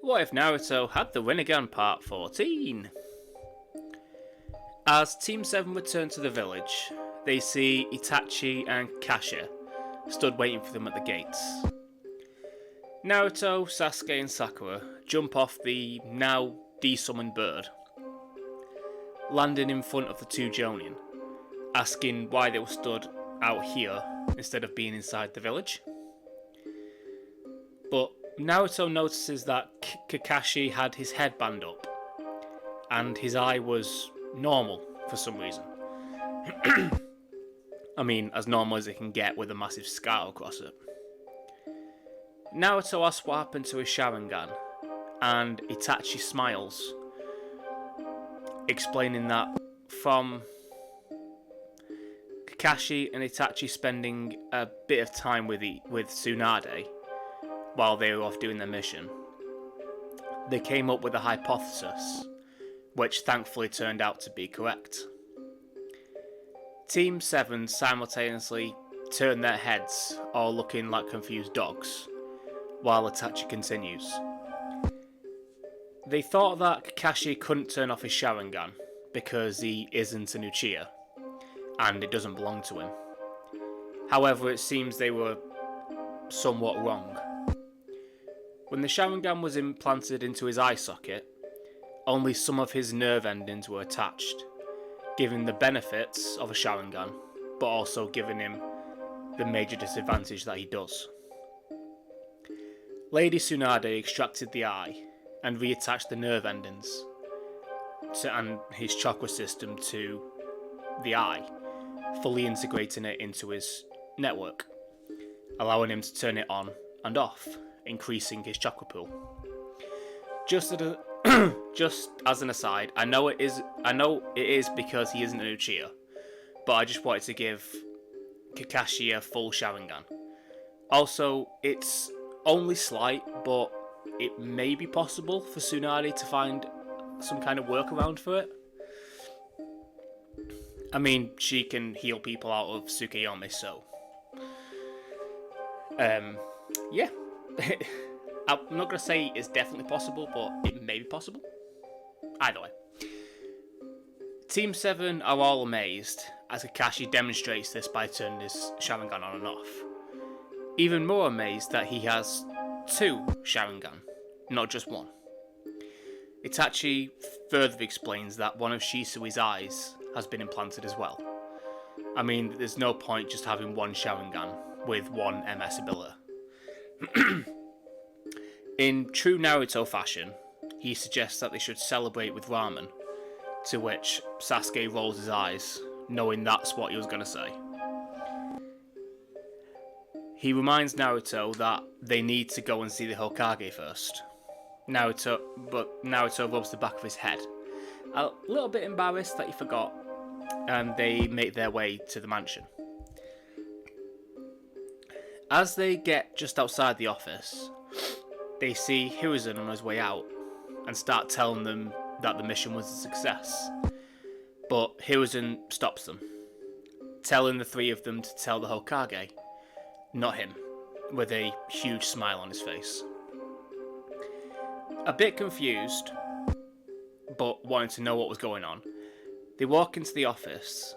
What if Naruto had the Rinnegan Part 14? As Team 7 return to the village, they see Itachi and Kakashi stood waiting for them at the gates. Naruto, Sasuke and Sakura jump off the now desummoned bird, landing in front of the two Jonin, asking why they were stood out here instead of being inside the village. But Naruto notices that Kakashi had his headband up, and his eye was normal for some reason. I mean, as normal as it can get with a massive scar across it. Naruto asks what happened to his Sharingan, and Itachi smiles, explaining that from Kakashi and Itachi spending a bit of time with Tsunade while they were off doing their mission, they came up with a hypothesis, which thankfully turned out to be correct. Team 7 simultaneously turn their heads, all looking like confused dogs, while Itachi continues. They thought that Kakashi couldn't turn off his Sharingan because he isn't an Uchiha, and it doesn't belong to him. However, it seems they were somewhat wrong. When the Sharingan was implanted into his eye socket, only some of his nerve endings were attached, giving the benefits of a Sharingan, but also giving him the major disadvantage that he does. Lady Tsunade extracted the eye and reattached the nerve endings and his chakra system to the eye, fully integrating it into his network, allowing him to turn it on and off, increasing his chakra pool. Just as an aside, I know it is because he isn't an Uchiha, but I just wanted to give Kakashi a full Sharingan. Also, it's only slight, but it may be possible for Tsunade to find some kind of workaround for it. I mean, she can heal people out of Tsukuyomi, so yeah. I'm not going to say it's definitely possible, but it may be possible. Either way. Team 7 are all amazed as Kakashi demonstrates this by turning his Sharingan on and off. Even more amazed that he has two Sharingan, not just one. Itachi further explains that one of Shisui's eyes has been implanted as well. I mean, there's no point just having one Sharingan with one MS ability. In true Naruto fashion, he suggests that they should celebrate with ramen, to which Sasuke rolls his eyes, knowing that's what he was going to say. He reminds Naruto that they need to go and see the Hokage first. Naruto rubs the back of his head, a little bit embarrassed that he forgot, and they make their way to the mansion. As they get just outside the office, they see Hiruzen on his way out and start telling them that the mission was a success. But Hiruzen stops them, telling the three of them to tell the Hokage, not him, with a huge smile on his face. A bit confused, but wanting to know what was going on, they walk into the office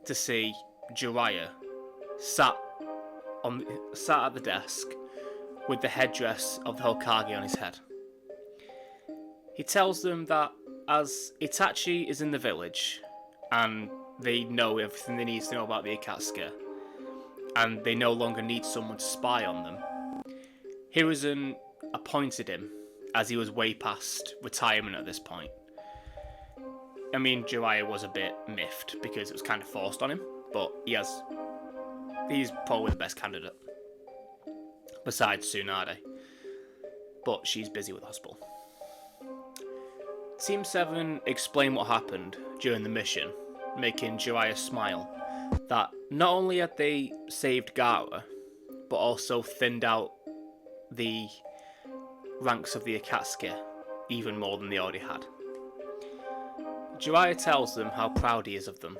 to see Jiraiya sat at the desk with the headdress of the Hokage on his head. He tells them that as Itachi is in the village, and they know everything they need to know about the Akatsuki, and they no longer need someone to spy on them, Hiruzen appointed him as he was way past retirement at this point. I mean, Jiraiya was a bit miffed because it was kind of forced on him, but he's probably the best candidate, besides Tsunade, but she's busy with hospital. Team 7 explain what happened during the mission, making Jiraiya smile that not only had they saved Gaara, but also thinned out the ranks of the Akatsuki even more than they already had. Jiraiya tells them how proud he is of them.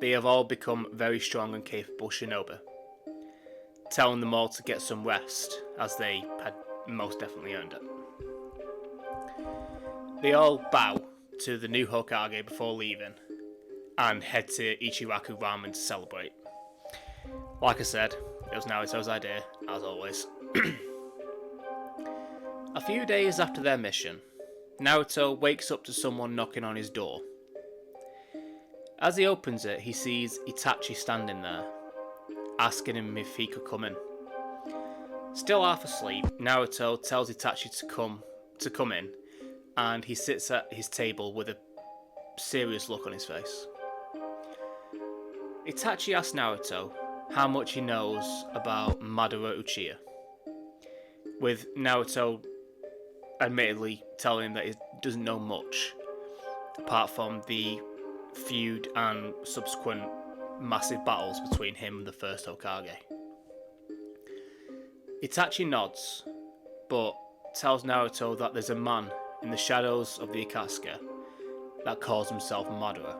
They have all become very strong and capable shinobi, telling them all to get some rest, as they had most definitely earned it. They all bow to the new Hokage before leaving and head to Ichiraku Ramen to celebrate. Like I said, it was Naruto's idea, as always. A few days after their mission, Naruto wakes up to someone knocking on his door. As he opens it, he sees Itachi standing there, asking him if he could come in. Still half asleep, Naruto tells Itachi to come in, and he sits at his table with a serious look on his face. Itachi asks Naruto how much he knows about Madara Uchiha, with Naruto admittedly telling him that he doesn't know much, apart from the feud and subsequent massive battles between him and the first Hokage. Itachi nods, but tells Naruto that there's a man in the shadows of the Akatsuki that calls himself Madara.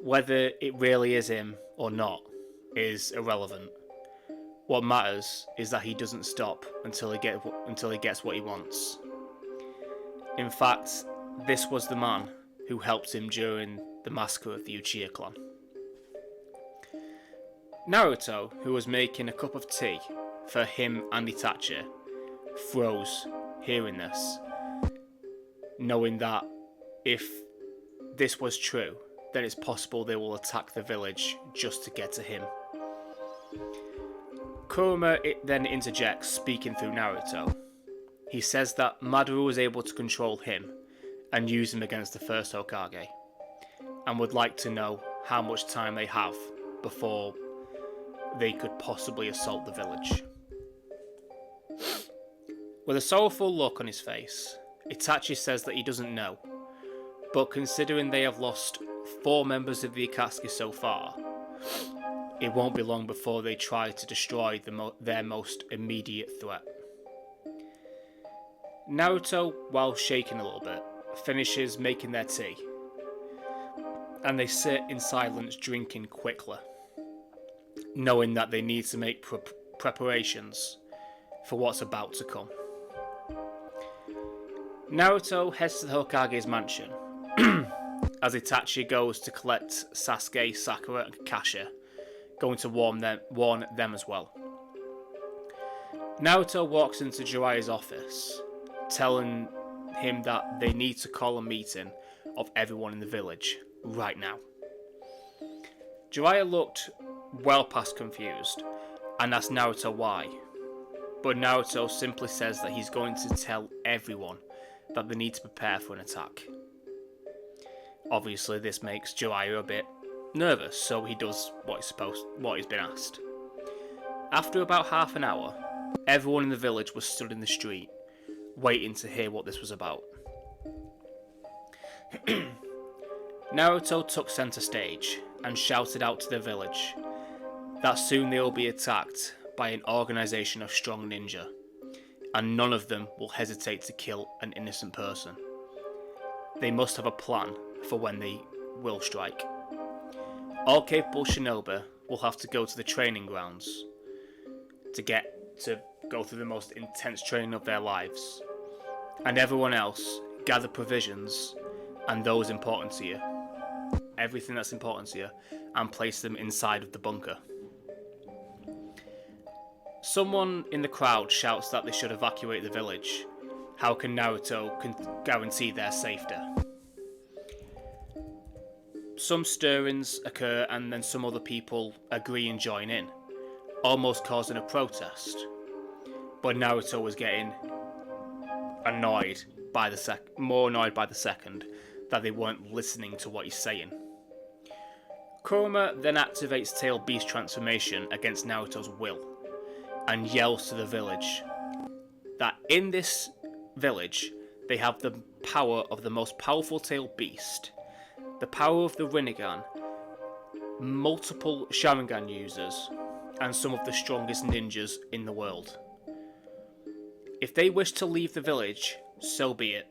Whether it really is him or not is irrelevant. What matters is that he doesn't stop until he gets what he wants. In fact, this was the man who helped him during the massacre of the Uchiha clan. Naruto, who was making a cup of tea for him and Itachi, froze hearing this, knowing that if this was true, then it's possible they will attack the village just to get to him. Kurama then interjects, speaking through Naruto. He says that Madara was able to control him and use him against the first Hokage, and would like to know how much time they have before they could possibly assault the village. With a sorrowful look on his face, Itachi says that he doesn't know, but considering they have lost 4 members of the Akatsuki so far, it won't be long before they try to destroy their most immediate threat. Naruto, while shaking a little bit, finishes making their tea, and they sit in silence drinking quickly, knowing that they need to make preparations for what's about to come. Naruto heads to the Hokage's mansion, as Itachi goes to collect Sasuke, Sakura and Kakashi, going to warn them as well. Naruto walks into Jiraiya's office, telling him that they need to call a meeting of everyone in the village right now. Jiraiya looked well past confused and asked Naruto why, but Naruto simply says that he's going to tell everyone that they need to prepare for an attack. Obviously this makes Jiraiya a bit nervous, so he does what he's been asked. After about half an hour, everyone in the village was stood in the street, waiting to hear what this was about. Naruto took center stage and shouted out to the village that soon they will be attacked by an organization of strong ninja, and none of them will hesitate to kill an innocent person. They must have a plan for when they will strike. All capable shinobi will have to go to the training grounds to go through the most intense training of their lives, and everyone else gather provisions and those important to you, everything that's important to you, and place them inside of the bunker. Someone in the crowd shouts that they should evacuate the village. How can Naruto guarantee their safety? Some stirrings occur and then some other people agree and join in, almost causing a protest. But Naruto was getting more annoyed by the second that they weren't listening to what he's saying. Kurama then activates Tail Beast transformation against Naruto's will and yells to the village that in this village they have the power of the most powerful Tail Beast, the power of the Rinnegan, multiple Sharingan users, and some of the strongest ninjas in the world. If they wish to leave the village, so be it,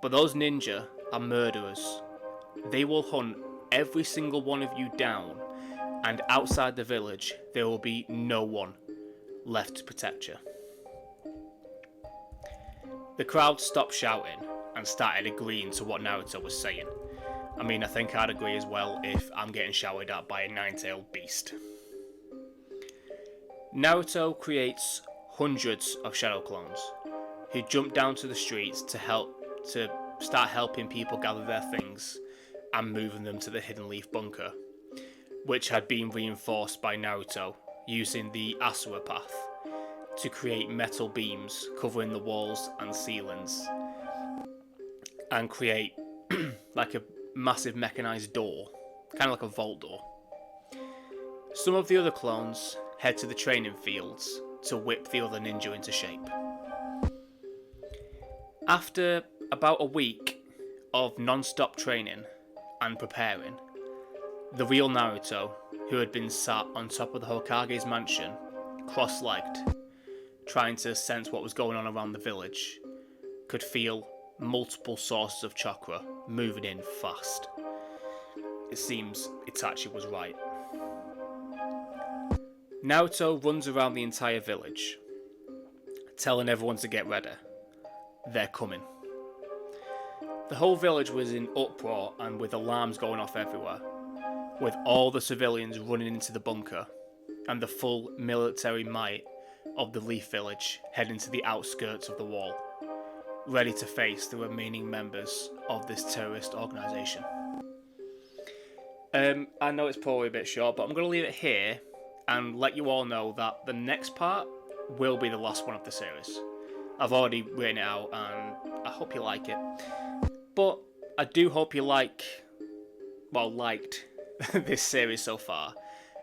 but those ninja are murderers. They will hunt every single one of you down, and outside the village there will be no one left to protect you. The crowd stopped shouting and started agreeing to what Naruto was saying. I mean, I think I'd agree as well if I'm getting showered at by a nine-tailed beast. Naruto creates hundreds of shadow clones who jump down to the streets to start helping people gather their things and moving them to the Hidden Leaf bunker, which had been reinforced by Naruto using the Asura path to create metal beams covering the walls and ceilings and create like a massive mechanized door, kind of like a vault door. Some of the other clones head to the training fields to whip the other ninja into shape. After about a week of non-stop training and preparing, the real Naruto, who had been sat on top of the Hokage's mansion, cross-legged, trying to sense what was going on around the village, could feel multiple sources of chakra moving in fast. It seems Itachi was right. Naruto runs around the entire village, telling everyone to get ready. They're coming. The whole village was in uproar and with alarms going off everywhere, with all the civilians running into the bunker and the full military might of the Leaf Village heading to the outskirts of the wall, ready to face the remaining members of this terrorist organisation. I know it's probably a bit short, but I'm going to leave it here and let you all know that the next part will be the last one of the series. I've already written it out and I hope you like it. But I do hope you liked this series so far.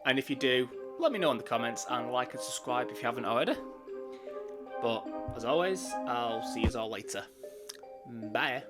And if you do, let me know in the comments and like and subscribe if you haven't already. But as always, I'll see you all later. Bye.